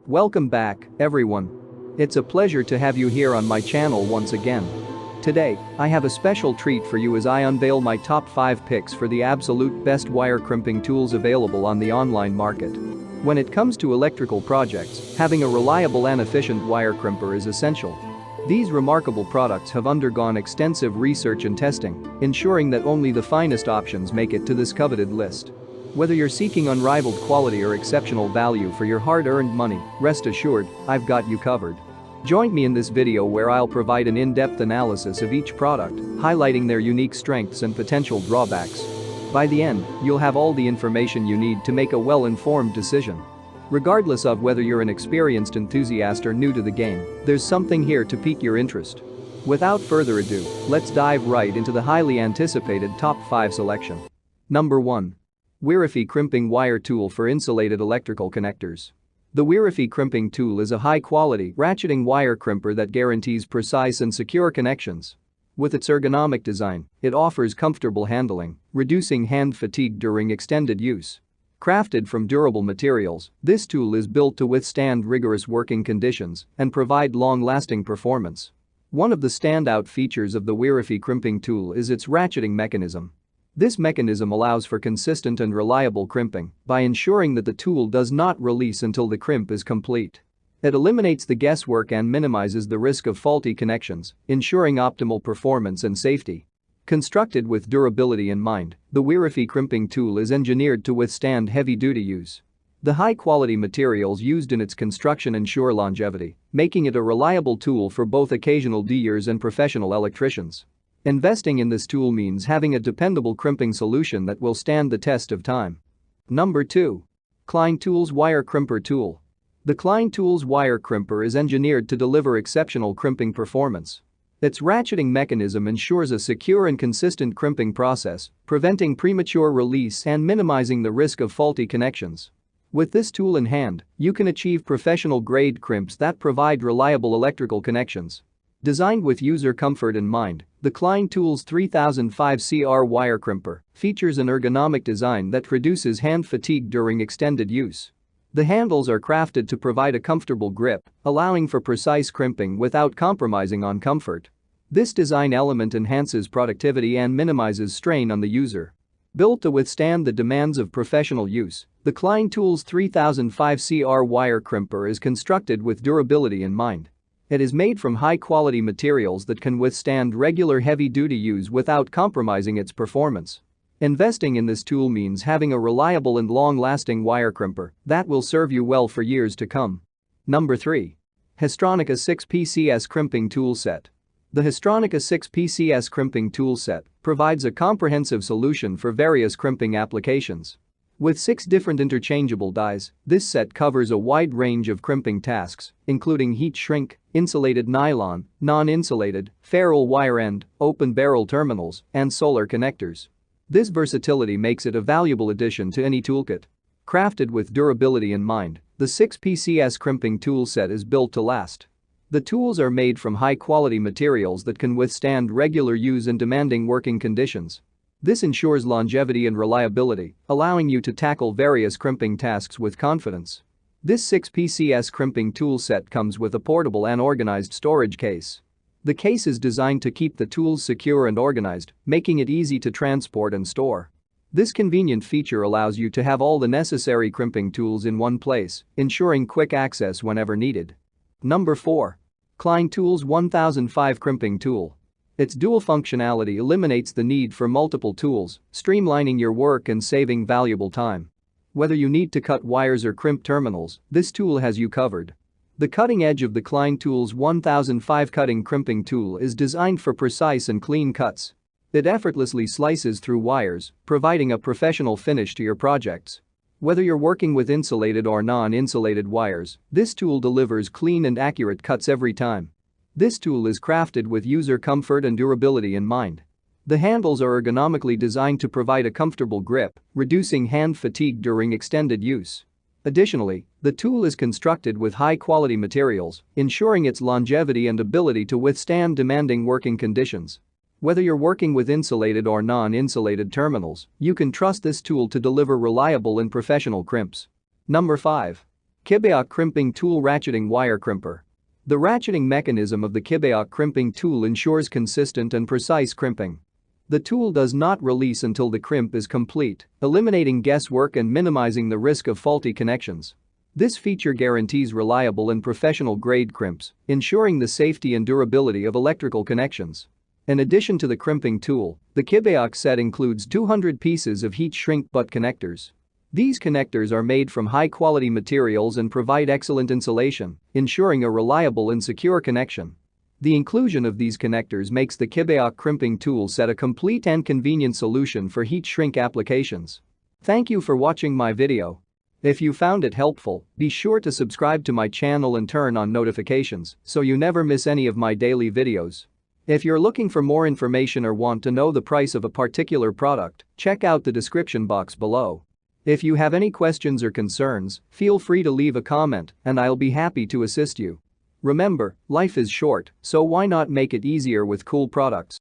Welcome back, everyone. It's a pleasure to have you here on my channel once again. Today, I have a special treat for you as I unveil my top 5 picks for the absolute best wire crimping tools available on the online market. When it comes to electrical projects, having a reliable and efficient wire crimper is essential. These remarkable products have undergone extensive research and testing, ensuring that only the finest options make it to this coveted list. Whether you're seeking unrivaled quality or exceptional value for your hard-earned money, rest assured, I've got you covered. Join me in this video where I'll provide an in-depth analysis of each product, highlighting their unique strengths and potential drawbacks. By the end, you'll have all the information you need to make a well-informed decision. Regardless of whether you're an experienced enthusiast or new to the game, there's something here to pique your interest. Without further ado, let's dive right into the highly anticipated top 5 selection. Number 1. Weirify Crimping Wire Tool for Insulated Electrical Connectors. The Weirify Crimping Tool is a high-quality, ratcheting wire crimper that guarantees precise and secure connections. With its ergonomic design, it offers comfortable handling, reducing hand fatigue during extended use. Crafted from durable materials, this tool is built to withstand rigorous working conditions and provide long-lasting performance. One of the standout features of the Weirify Crimping Tool is its ratcheting mechanism. This mechanism allows for consistent and reliable crimping by ensuring that the tool does not release until the crimp is complete. It eliminates the guesswork and minimizes the risk of faulty connections, ensuring optimal performance and safety. Constructed with durability in mind, the Weirify Crimping Tool is engineered to withstand heavy-duty use. The high-quality materials used in its construction ensure longevity, making it a reliable tool for both occasional dewars and professional electricians. Investing in this tool means having a dependable crimping solution that will stand the test of time. Number 2. Klein Tools Wire Crimper Tool. The Klein Tools Wire Crimper is engineered to deliver exceptional crimping performance. Its ratcheting mechanism ensures a secure and consistent crimping process, preventing premature release and minimizing the risk of faulty connections. With this tool in hand, you can achieve professional-grade crimps that provide reliable electrical connections. Designed with user comfort in mind, the Klein Tools 3005 CR Wire Crimper features an ergonomic design that reduces hand fatigue during extended use. The handles are crafted to provide a comfortable grip, allowing for precise crimping without compromising on comfort. This design element enhances productivity and minimizes strain on the user. Built to withstand the demands of professional use, the Klein Tools 3005 CR Wire Crimper is constructed with durability in mind. It is made from high-quality materials that can withstand regular heavy-duty use without compromising its performance. Investing in this tool means having a reliable and long-lasting wire crimper that will serve you well for years to come. Number 3. Histronica 6PCS Crimping Tool Set. The Histronica 6PCS Crimping Tool Set provides a comprehensive solution for various crimping applications. With 6 different interchangeable dies, this set covers a wide range of crimping tasks, including heat shrink, insulated nylon, non-insulated, ferrule wire end, open barrel terminals, and solar connectors. This versatility makes it a valuable addition to any toolkit. Crafted with durability in mind, the 6PCS crimping tool set is built to last. The tools are made from high-quality materials that can withstand regular use in demanding working conditions. This ensures longevity and reliability, allowing you to tackle various crimping tasks with confidence. This 6PCS crimping tool set comes with a portable and organized storage case. The case is designed to keep the tools secure and organized, making it easy to transport and store. This convenient feature allows you to have all the necessary crimping tools in one place, ensuring quick access whenever needed. Number 4. Klein Tools 1005 Crimping Tool. Its dual functionality eliminates the need for multiple tools, streamlining your work and saving valuable time. Whether you need to cut wires or crimp terminals, this tool has you covered. The cutting edge of the Klein Tools 1005 Cutting Crimping Tool is designed for precise and clean cuts. It effortlessly slices through wires, providing a professional finish to your projects. Whether you're working with insulated or non-insulated wires, this tool delivers clean and accurate cuts every time. This tool is crafted with user comfort and durability in mind. The handles are ergonomically designed to provide a comfortable grip, reducing hand fatigue during extended use. Additionally, the tool is constructed with high-quality materials, ensuring its longevity and ability to withstand demanding working conditions. Whether you're working with insulated or non-insulated terminals, you can trust this tool to deliver reliable and professional crimps. Number 5. Kibaya Crimping Tool Ratcheting Wire Crimper. The ratcheting mechanism of the Kibaya crimping tool ensures consistent and precise crimping. The tool does not release until the crimp is complete, eliminating guesswork and minimizing the risk of faulty connections. This feature guarantees reliable and professional-grade crimps, ensuring the safety and durability of electrical connections. In addition to the crimping tool, the Kibaya set includes 200 pieces of heat-shrink butt connectors. These connectors are made from high-quality materials and provide excellent insulation, ensuring a reliable and secure connection. The inclusion of these connectors makes the Kibaya crimping tool set a complete and convenient solution for heat shrink applications. Thank you for watching my video. If you found it helpful, be sure to subscribe to my channel and turn on notifications so you never miss any of my daily videos. If you're looking for more information or want to know the price of a particular product, check out the description box below. If you have any questions or concerns, feel free to leave a comment and I'll be happy to assist you. Remember, life is short, so why not make it easier with cool products?